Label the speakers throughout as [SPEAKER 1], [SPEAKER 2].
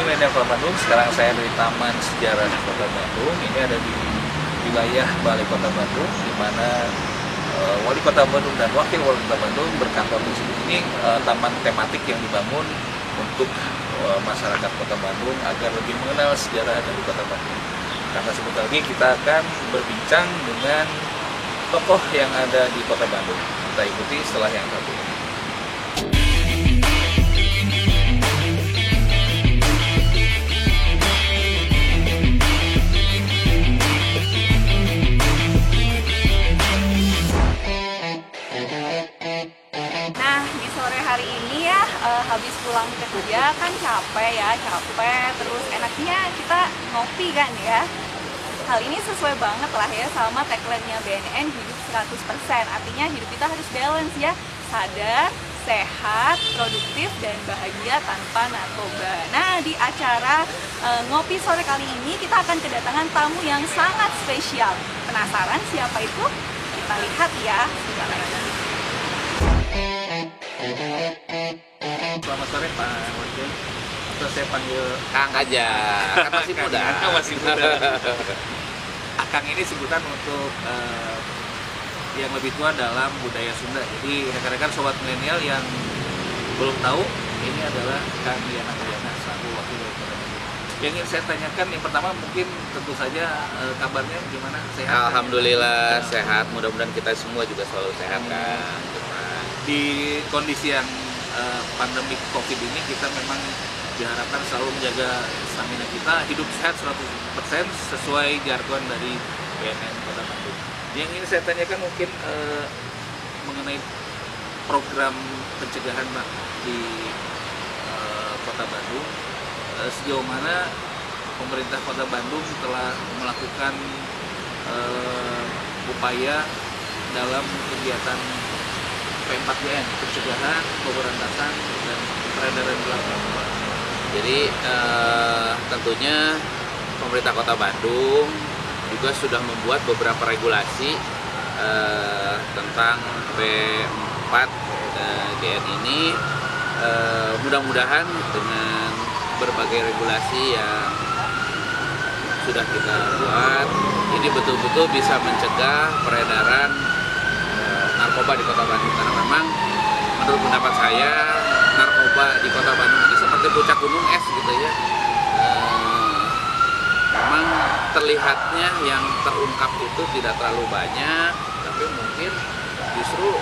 [SPEAKER 1] Milenial Kota Bandung. Sekarang saya di Taman Sejarah Kota Bandung. Ini ada di wilayah Balai Kota Bandung, di mana Wali Kota Bandung dan Wakil Wali Kota Bandung berkantor di sini. Ini taman tematik yang dibangun untuk masyarakat Kota Bandung agar lebih mengenal sejarah dari Kota Bandung. Karena sebentar lagi kita akan berbincang dengan tokoh yang ada di Kota Bandung. Kita ikuti setelah yang satu ini.
[SPEAKER 2] Hari ini ya habis pulang kerja kan capek terus enaknya kita ngopi kan ya. Hal ini sesuai banget lah ya sama tagline-nya BNN, hidup 100%. Artinya hidup kita harus balance ya, sadar, sehat, produktif, dan bahagia tanpa narkoba. Nah, di acara ngopi sore kali ini kita akan kedatangan tamu yang sangat spesial. Penasaran siapa itu? Kita lihat ya.
[SPEAKER 1] Selamat sore Pak Wakil. Atau saya panggil
[SPEAKER 3] Kang aja, kan masih muda.
[SPEAKER 1] Masih muda. Akang ini sebutan untuk yang lebih tua dalam budaya Sunda. Jadi rekan-rekan sobat milenial yang belum tahu, ini adalah Kang Diana Mulyana selaku Wakil Wali Kota Bandung. Yang ingin saya tanyakan, yang pertama mungkin tentu saja kabarnya gimana? Sehat?
[SPEAKER 3] Alhamdulillah sehat. Mudah-mudahan kita semua juga selalu sehat kan.
[SPEAKER 1] Di kondisi yang pandemi COVID ini kita memang diharapkan selalu menjaga stamina kita, hidup sehat 100% sesuai jargon dari BNN Kota Bandung. Yang ingin saya tanyakan mungkin mengenai program pencegahan Pak di Kota Bandung, sejauh mana pemerintah Kota Bandung telah melakukan upaya dalam kegiatan P4GN, pencegahan, pemberantasan, dan peredaran gelap narkoba.
[SPEAKER 3] Jadi tentunya pemerintah Kota Bandung juga sudah membuat beberapa regulasi tentang P4GN ini. Mudah-mudahan dengan berbagai regulasi yang sudah kita buat, ini betul-betul bisa mencegah peredaran narkoba di Kota Bandung, karena memang menurut pendapat saya narkoba di Kota Bandung ini seperti puncak gunung es gitu ya. Memang terlihatnya yang terungkap itu tidak terlalu banyak, tapi mungkin justru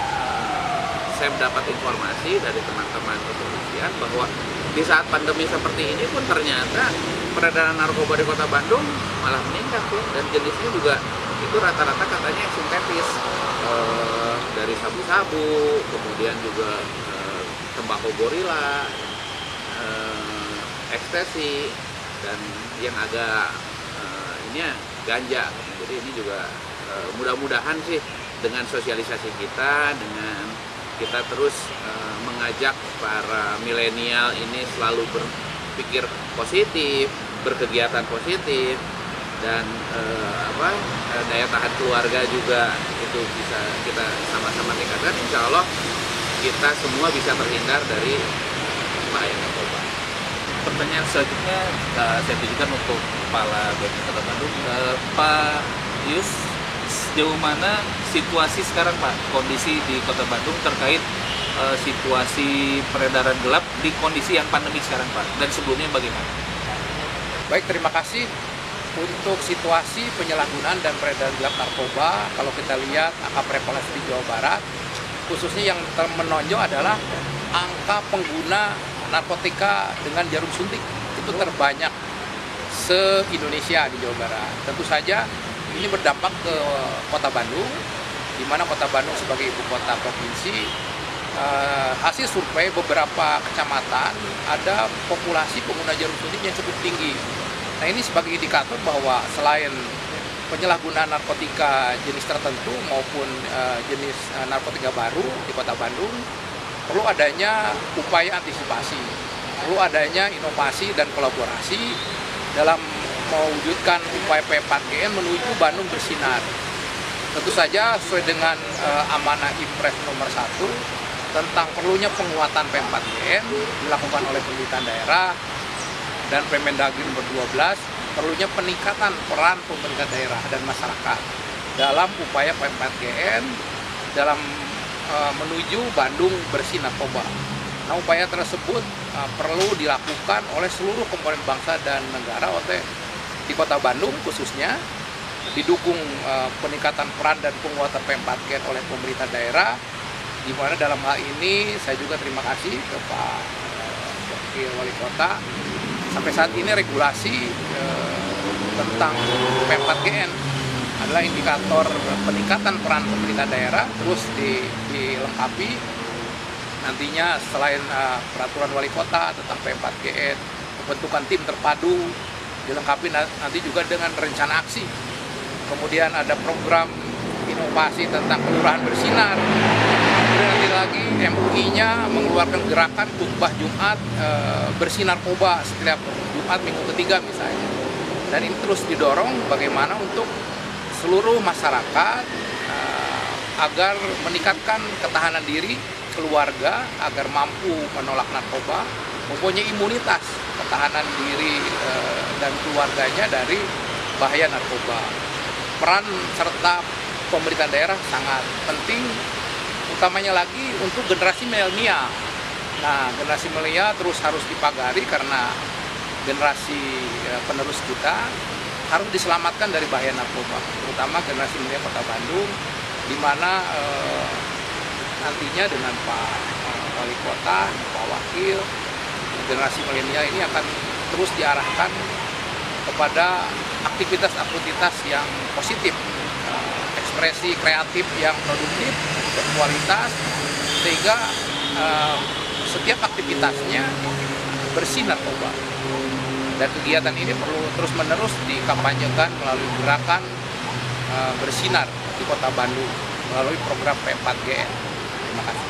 [SPEAKER 3] saya mendapat informasi dari teman-teman kepolisian bahwa di saat pandemi seperti ini pun ternyata peredaran narkoba di Kota Bandung malah meningkat ya, dan jenisnya juga itu rata-rata katanya sintetis, dari sabu-sabu, kemudian juga tembakau gorila, ekstasi, dan yang agak ini ya ganja. Jadi ini juga mudah-mudahan sih dengan sosialisasi kita, dengan kita terus mengajak para milenial ini selalu berpikir positif, berkegiatan positif, dan daya tahan keluarga juga itu bisa kita sama-sama tingkatkan. Insya Allah kita semua bisa terhindar dari bahaya narkoba.
[SPEAKER 1] Pertanyaan selanjutnya saya tujukan untuk Kepala BNN Kota Bandung, Pak Yus, sejauh mana situasi sekarang Pak, kondisi di Kota Bandung terkait situasi peredaran gelap di kondisi yang pandemi sekarang Pak, dan sebelumnya bagaimana?
[SPEAKER 4] Baik, terima kasih. Untuk situasi penyalahgunaan dan peredaran gelap narkoba, kalau kita lihat angka prevalensi di Jawa Barat, khususnya yang menonjol adalah angka pengguna narkotika dengan jarum suntik. Itu terbanyak se-Indonesia di Jawa Barat. Tentu saja ini berdampak ke Kota Bandung, di mana Kota Bandung sebagai ibu kota provinsi, hasil survei beberapa kecamatan ada populasi pengguna jarum suntik yang cukup tinggi. Nah, ini sebagai indikator bahwa selain penyalahgunaan narkotika jenis tertentu maupun jenis narkotika baru di Kota Bandung, perlu adanya upaya antisipasi, perlu adanya inovasi dan kolaborasi dalam mewujudkan upaya P4GN menuju Bandung bersinar. Tentu saja sesuai dengan amanah Impres nomor 1 tentang perlunya penguatan P4GN dilakukan oleh pemerintahan daerah. dan Permendagri nomor 12 perlunya peningkatan peran pemerintah daerah dan masyarakat dalam upaya P4GN dalam menuju Bandung bersih narkoba. Nah, upaya tersebut perlu dilakukan oleh seluruh komponen bangsa dan negara di Kota Bandung khususnya, didukung peningkatan peran dan penguatan P4GN oleh pemerintah daerah, di mana dalam hal ini saya juga terima kasih ke Pak Wakil Wali Kota. Sampai saat ini regulasi tentang P4GN adalah indikator peningkatan peran pemerintah daerah terus dilengkapi nantinya selain peraturan wali kota tentang P4GN, pembentukan tim terpadu dilengkapi nanti juga dengan rencana aksi. Kemudian ada program inovasi tentang kelurahan bersinar. Kemudian nanti lagi MUI-nya mengeluarkan gerakan khutbah Jumat bersih narkoba setiap Jumat minggu ketiga misalnya. Dan ini terus didorong bagaimana untuk seluruh masyarakat agar meningkatkan ketahanan diri keluarga agar mampu menolak narkoba, mempunyai imunitas ketahanan diri dan keluarganya dari bahaya narkoba. Peran serta pemerintah daerah sangat penting, utamanya lagi untuk generasi milenial. Nah, generasi milenial terus harus dipagari karena generasi penerus kita harus diselamatkan dari bahaya narkoba, terutama generasi milenial Kota Bandung, di mana nantinya dengan Pak Wali Kota, Pak Wakil, generasi milenial ini akan terus diarahkan kepada aktivitas-aktivitas yang positif, ekspresi kreatif yang produktif, berkualitas, sehingga setiap aktivitasnya bersih narkoba. Dan kegiatan ini perlu terus-menerus dikampanyekan melalui gerakan bersinar di Kota Bandung melalui program P4GN. Terima kasih.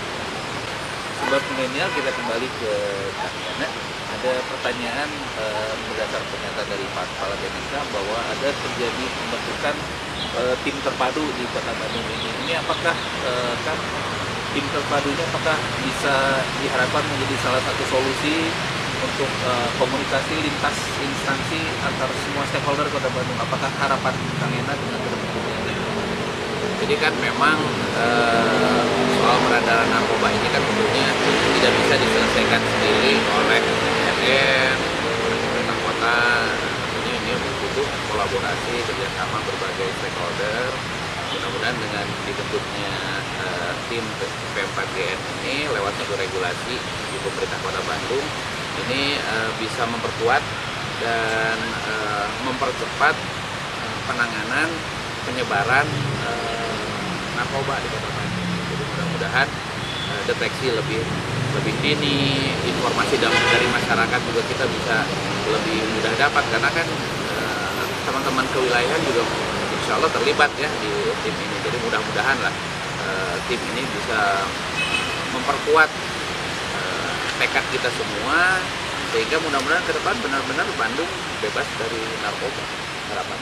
[SPEAKER 1] Sobat milenial, kita kembali ke Kak Yana. Ada pertanyaan berdasar pernyataan dari Pak Kepala BNK bahwa ada terjadi pembentukan tim terpadu di Kota Bandung ini. Ini apakah kan tim terpadunya apakah bisa diharapkan menjadi salah satu solusi untuk komunikasi lintas instansi antar semua stakeholder Kota Bandung? Apakah harapan Kang Yana dengan terbentuknya ini?
[SPEAKER 3] Jadi kan memang soal peredaran narkoba ini kan tentunya tidak bisa diselesaikan sendiri oleh BNN, pemerintah kota. Ini butuh kolaborasi kerjasama berbagai stakeholder. Mudah-mudahan dengan dibentuknya tim P4GN ini lewat satu regulasi di pemerintah Kota Bandung ini bisa memperkuat dan mempercepat penanganan penyebaran narkoba di Kota Bandung. Jadi mudah-mudahan deteksi lebih dini, informasi dari masyarakat juga kita bisa lebih mudah dapat, karena kan teman-teman kewilayahan juga insya Allah terlibat ya di tim ini. Jadi mudah-mudahan lah tim ini bisa memperkuat tekad kita semua, sehingga mudah-mudahan ke depan benar-benar Bandung bebas dari narkoba. Harapan.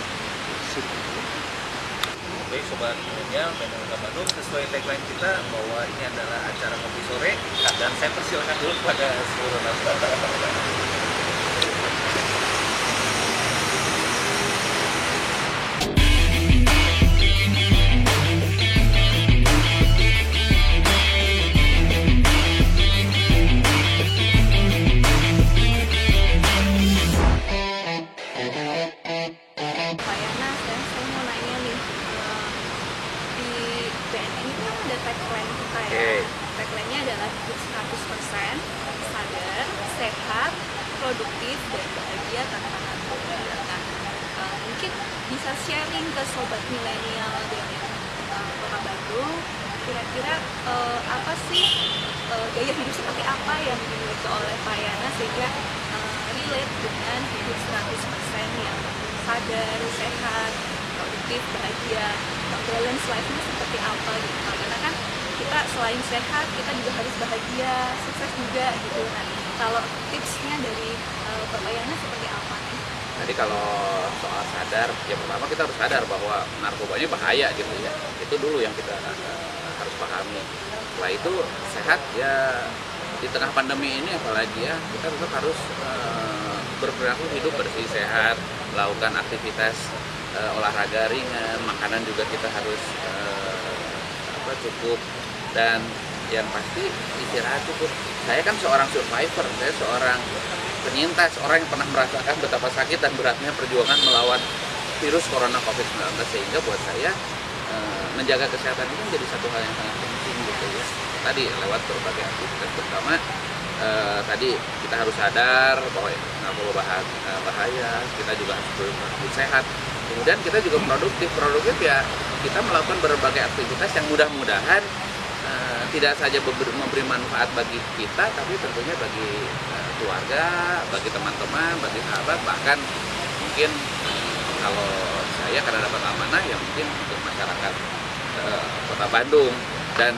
[SPEAKER 1] Oke, Sobat Milenial, Kota Bandung, sesuai tagline kita bahwa ini adalah acara kopi sore, dan saya persilakan dulu pada seluruh narasumber.
[SPEAKER 2] Tagline-nya adalah hidup 100% sadar, sehat, produktif, dan bahagia tanpa narkoba. Nah, mungkin bisa sharing ke sobat milenial dari Kota Bandung, kira-kira apa sih gaya hidup seperti apa yang dimiliki oleh Pak Yana sehingga relate dengan hidup 100% yang sadar, sehat, produktif, bahagia, balance life-nya seperti apa gitu. Karena kan kita selain sehat, kita juga harus bahagia, sukses juga gitu. Nah, kalau tipsnya dari Bapak Yana seperti apa nih?
[SPEAKER 3] Jadi kalau soal sadar, ya pertama kita harus sadar bahwa narkobanya bahaya gitu ya. Itu dulu yang kita harus pahami. Setelah itu sehat ya, di tengah pandemi ini apalagi ya, kita tetap harus berperilaku hidup bersih sehat, melakukan aktivitas olahraga ringan, makanan juga kita harus cukup, dan yang pasti istirahat cukup. Saya kan seorang survivor, saya seorang penyintas, orang yang pernah merasakan betapa sakit dan beratnya perjuangan melawan virus corona COVID-19, sehingga buat saya menjaga kesehatan itu menjadi satu hal yang sangat penting gitu ya. Tadi lewat berbagai aktivitas, terutama tadi kita harus sadar bahwa narkoba bahaya, kita juga harus berperilaku sehat. Kemudian kita juga produktif ya, kita melakukan berbagai aktivitas yang mudah-mudahan tidak saja memberi manfaat bagi kita, tapi tentunya bagi keluarga, bagi teman-teman, bagi sahabat, bahkan mungkin kalau saya karena dapat amanah ya mungkin untuk masyarakat Kota Bandung. Dan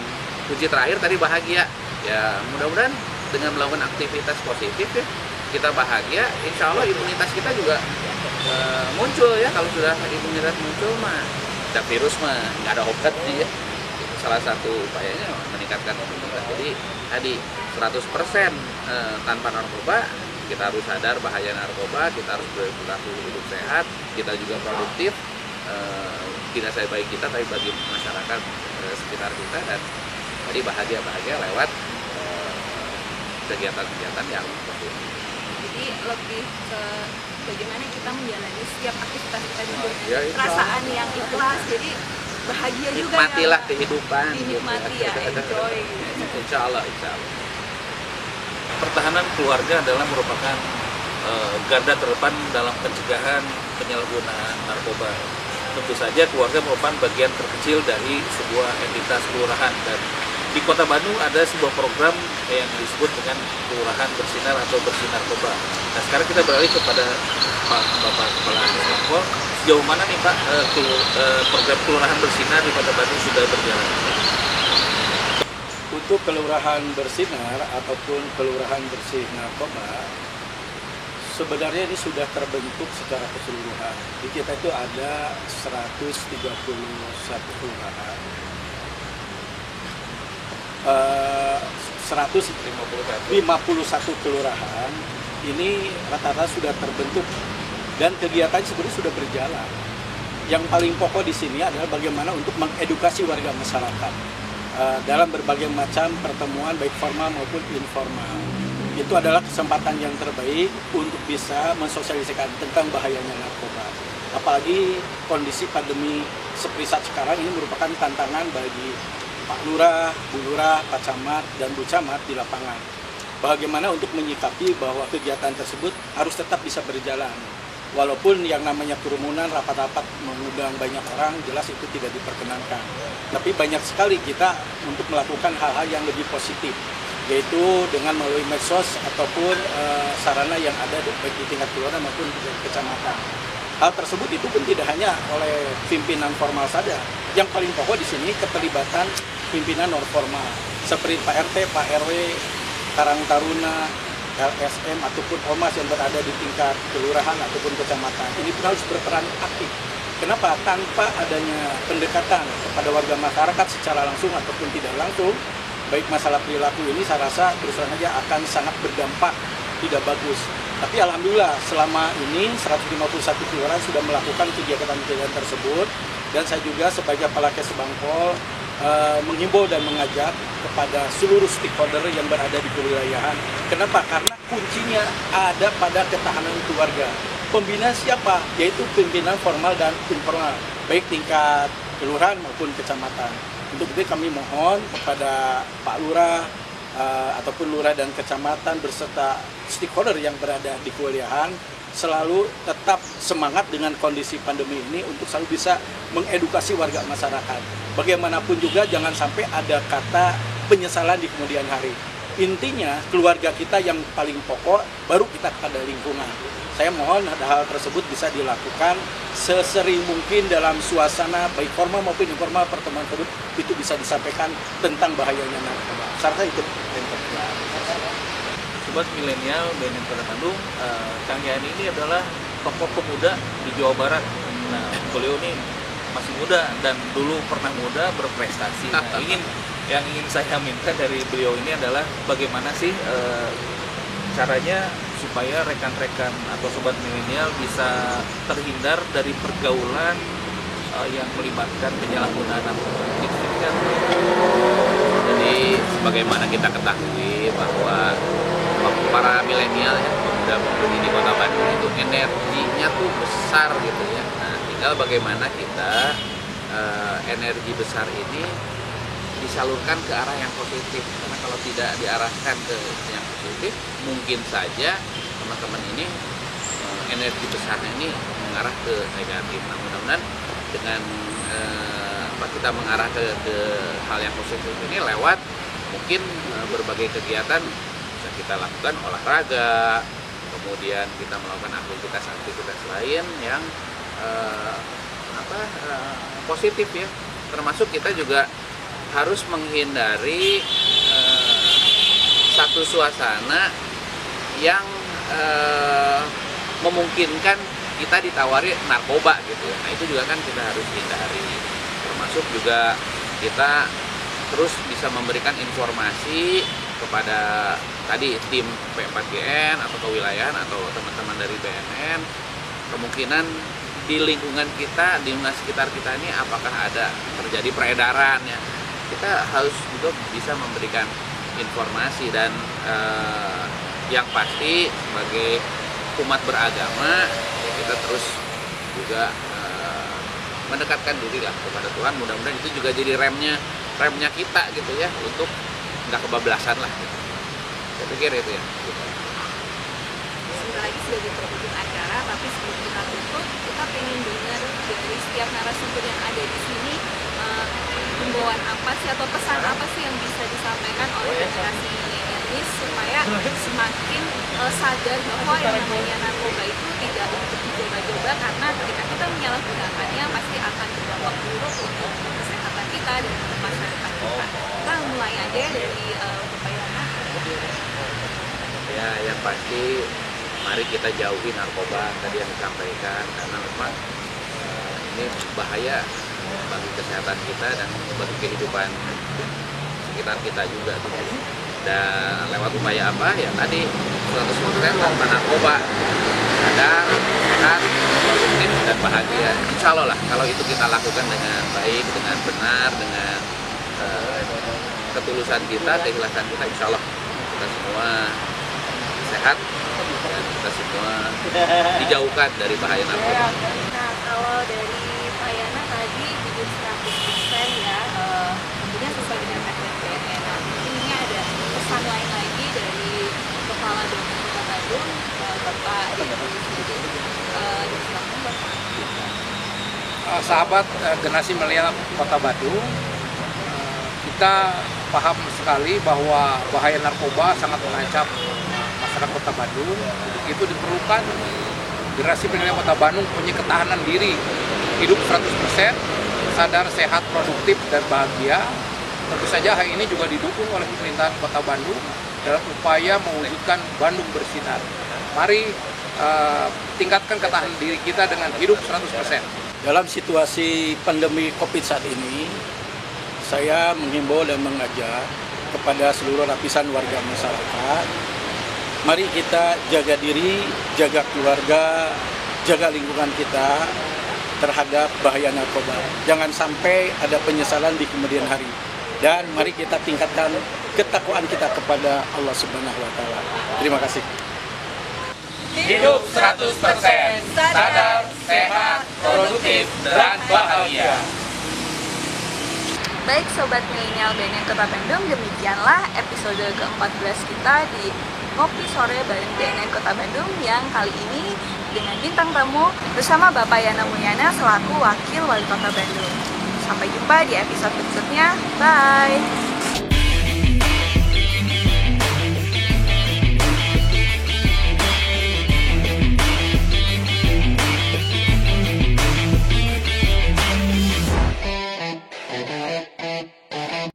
[SPEAKER 3] kunci terakhir tadi bahagia ya, mudah-mudahan dengan melakukan aktivitas positif ya, kita bahagia, insya Allah imunitas kita juga muncul ya. Kalau sudah imunitas muncul mah ada virus mah nggak ada obatnya ya. Itu salah satu upayanya meningkatkan imunitas. Jadi tadi 100% tanpa narkoba, kita harus sadar bahaya narkoba, kita harus berperilaku hidup sehat, kita juga produktif, tidak saja bagi kita tapi bagi masyarakat sekitar kita, dan tadi bahagia lewat kegiatan-kegiatan yang penting.
[SPEAKER 2] Jadi lebih ke bagaimana kita menjalani setiap aktivitas kita dengan
[SPEAKER 3] Ya,
[SPEAKER 2] perasaan yang ikhlas, jadi bahagia juga.
[SPEAKER 3] Nikmatilah
[SPEAKER 2] ya,
[SPEAKER 3] kehidupan.
[SPEAKER 2] dinikmati ya, enjoy.
[SPEAKER 3] Insya Allah.
[SPEAKER 1] Pertahanan keluarga adalah merupakan garda terdepan dalam pencegahan penyalahgunaan narkoba. Tentu saja keluarga merupakan bagian terkecil dari sebuah entitas kelurahan, dan di Kota Bandung ada sebuah program yang disebut dengan Kelurahan Bersinar atau Bersih Narkoba. Nah, sekarang kita beralih kepada Bapak Kepala Dispol. Sejauh mana nih Pak program Kelurahan Bersinar di Kota Bandung sudah berjalan?
[SPEAKER 5] Untuk Kelurahan Bersinar ataupun Kelurahan Bersih Narkoba, sebenarnya ini sudah terbentuk secara keseluruhan. Di kita itu ada 131 kelurahan. 151 kelurahan ini rata-rata sudah terbentuk dan kegiatan sebenarnya sudah berjalan. Yang paling pokok di sini adalah bagaimana untuk mengedukasi warga masyarakat dalam berbagai macam pertemuan baik formal maupun informal. Itu adalah kesempatan yang terbaik untuk bisa mensosialisasikan tentang bahayanya narkoba. Apalagi kondisi pandemi seperti saat sekarang ini merupakan tantangan bagi Pak Lurah, Bu Lurah, Pak Camat, dan Bu Camat di lapangan. Bagaimana untuk menyikapi bahwa kegiatan tersebut harus tetap bisa berjalan. Walaupun yang namanya kerumunan, rapat-rapat mengundang banyak orang, jelas itu tidak diperkenankan. Tapi banyak sekali kita untuk melakukan hal-hal yang lebih positif, yaitu dengan melalui medsos ataupun sarana yang ada baik di tingkat kelurahan maupun di kecamatan. Hal tersebut itu pun tidak hanya oleh pimpinan formal saja. Yang paling pokok di sini keterlibatan pimpinan non formal seperti Pak RT, Pak RW, Karang Taruna, LSM ataupun ormas yang berada di tingkat kelurahan ataupun kecamatan. Ini pun harus berperan aktif. Kenapa? Tanpa adanya pendekatan kepada warga masyarakat secara langsung ataupun tidak langsung, baik masalah perilaku ini saya rasa terus terang saja akan sangat berdampak tidak bagus. Tapi alhamdulillah selama ini 151 kelurahan sudah melakukan kegiatan-kegiatan tersebut, dan saya juga sebagai Kepala Kesbangpol menghimbau dan mengajak kepada seluruh stakeholder yang berada di kewilayahan. Kenapa? Karena kuncinya ada pada ketahanan keluarga. Pembina siapa? Yaitu pimpinan formal dan informal, baik tingkat kelurahan maupun kecamatan. Untuk itu kami mohon kepada Pak Lurah ataupun lurah dan kecamatan berserta stakeholder yang berada di kewilayahan selalu tetap semangat dengan kondisi pandemi ini untuk selalu bisa mengedukasi warga masyarakat. Bagaimanapun juga jangan sampai ada kata penyesalan di kemudian hari. Intinya keluarga kita yang paling pokok, baru kita pada lingkungan. Saya mohon hal tersebut bisa dilakukan sesering mungkin dalam suasana baik formal maupun informal pertemuan tersebut itu bisa disampaikan tentang bahayanya narkoba. Saya rasa itu.
[SPEAKER 1] Sobat milenial BNN Kota Bandung, Kang Yani ini adalah tokoh pemuda di Jawa Barat. Nah, beliau ini masih muda dan dulu pernah muda berprestasi. Nah, yang ingin saya minta dari beliau ini adalah bagaimana sih caranya supaya rekan-rekan atau sobat milenial bisa terhindar dari pergaulan yang melibatkan penyalahgunaan narkoba.
[SPEAKER 3] Jadi sebagaimana kita ketahui bahwa para milenial ya, pemuda-pemudi di Kota Bandung itu energinya tuh besar gitu ya. Nah, tinggal bagaimana kita energi besar ini disalurkan ke arah yang positif. Karena kalau tidak diarahkan ke yang positif, mungkin saja teman-teman ini energi besarnya ini mengarah ke negatif. Nah, mudah-mudahan dengan kita mengarah ke hal yang positif ini lewat mungkin berbagai kegiatan bisa kita lakukan, olahraga, kemudian kita melakukan aktivitas lain yang positif ya. Termasuk kita juga harus menghindari satu suasana yang memungkinkan kita ditawari narkoba gitu ya. Nah, itu juga kan kita harus hindari. Termasuk juga kita terus bisa memberikan informasi kepada tadi tim P4GN atau kewilayahan atau teman-teman dari BNN, kemungkinan di lingkungan kita, di lingkungan sekitar kita ini apakah ada terjadi peredaran ya. Kita harus juga bisa memberikan informasi dan yang pasti sebagai umat beragama ya kita terus juga mendekatkan diri lah kepada Tuhan. Mudah-mudahan itu juga jadi remnya kita gitu ya untuk nggak kebablasan lah gitu. Saya pikir itu ya.
[SPEAKER 2] Sebentar lagi sudah di penghujung acara, tapi sebelum kita tutup, kita pengen dengar dari setiap narasumber yang ada di sini himbauan apa sih atau pesan apa sih yang bisa disampaikan oleh generasi milenial ini supaya semakin sadar bahwa yang namanya narkoba itu tidak untuk dicoba-coba, karena ketika kita menyalahgunakannya pasti akan berdampak buruk untuk kesehatan kita dan untuk masyarakat kita. Kita mulai aja dari Bapak Yana.
[SPEAKER 3] Ya, yang pasti mari kita jauhi narkoba tadi yang disampaikan, karena memang ini bahaya bagi kesehatan kita dan bagi kehidupan sekitar kita juga gitu. Dan lewat upaya apa ya tadi 100% tanpa narkoba, sadar, sehat, produktif dan bahagia. Insya Allah lah kalau itu kita lakukan dengan baik, dengan benar, dengan ketulusan kita, keikhlasan kita, insya Allah kita semua sehat dan kita semua dijauhkan dari bahaya narkoba.
[SPEAKER 2] Nah, kalau dari Pak Yana tadi jujur 100% ya, tentunya sesuai dengan tagline BNN. Ini ada pesan lain lagi dari Kepala BNN Kota Bandung, Bapak Ibu
[SPEAKER 4] Sahabat generasi milenial Kota Bandung, kita paham sekali bahwa bahaya narkoba sangat mengancam masyarakat Kota Bandung. Untuk itu diperlukan generasi milenial Kota Bandung punya ketahanan diri, hidup 100%, sadar, sehat, produktif, dan bahagia. Tentu saja hal ini juga didukung oleh pemerintahan Kota Bandung dalam upaya mewujudkan Bandung bersinar. Mari tingkatkan ketahanan diri kita dengan hidup 100%.
[SPEAKER 5] Dalam situasi pandemi COVID saat ini, saya menghimbau dan mengajak kepada seluruh lapisan warga masyarakat, mari kita jaga diri, jaga keluarga, jaga lingkungan kita terhadap bahaya narkoba. Jangan sampai ada penyesalan di kemudian hari. Dan mari kita tingkatkan ketakwaan kita kepada Allah Subhanahu wa Ta'ala. Terima kasih.
[SPEAKER 3] Hidup 100%, sadar, sehat, produktif, dan bahagia.
[SPEAKER 2] Baik Sobat Milenial BNN Kota Bandung, demikianlah episode ke-14 kita di Ngopi Sore bareng BNN Kota Bandung yang kali ini dengan bintang tamu bersama Bapak Yana Mulyana selaku Wakil Wali Kota Bandung. Sampai jumpa di episode berikutnya. Bye!